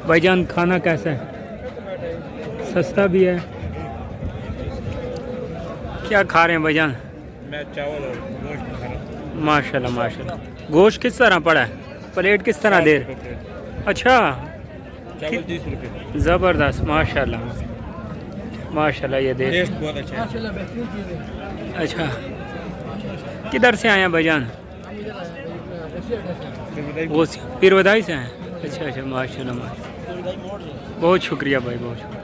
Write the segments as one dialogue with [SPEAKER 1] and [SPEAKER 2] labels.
[SPEAKER 1] भाईजान खाना कैसा है? सस्ता भी है। क्या खा रहे हैं भाईजान?
[SPEAKER 2] मैं चावल और गोश्त खा रहा हूं।
[SPEAKER 1] माशाल्लाह माशाल्लाह। गोश्त किस तरह पड़ा है? प्लेट किस तरह दे? अच्छा,
[SPEAKER 2] चावल 30 रुपये।
[SPEAKER 1] ज़बरदस्त माशाल्लाह माशाल्लाह। ये देख,
[SPEAKER 2] टेस्ट बहुत अच्छा है।
[SPEAKER 1] अच्छा किधर से आए हैं भाईजान? वो पीर बधाई से हैं। अच्छा अच्छा माशाल्लाह माशाल्लाह। बहुत शुक्रिया भाई, बहुत शुक्रिया।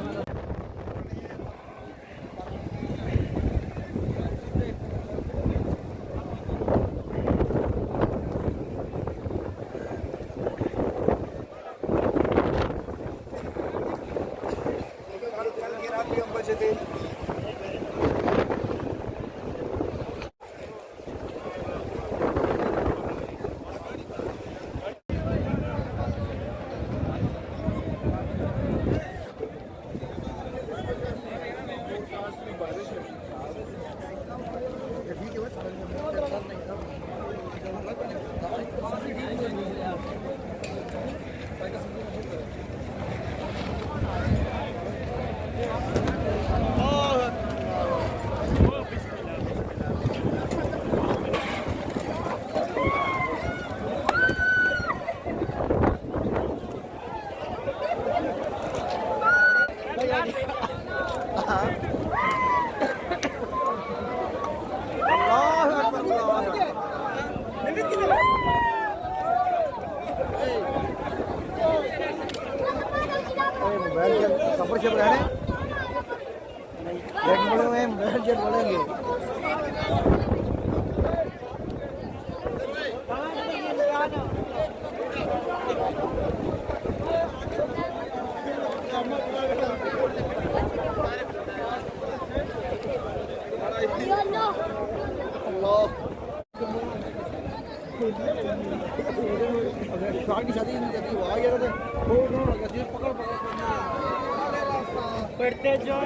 [SPEAKER 3] पढ़ते जाओ।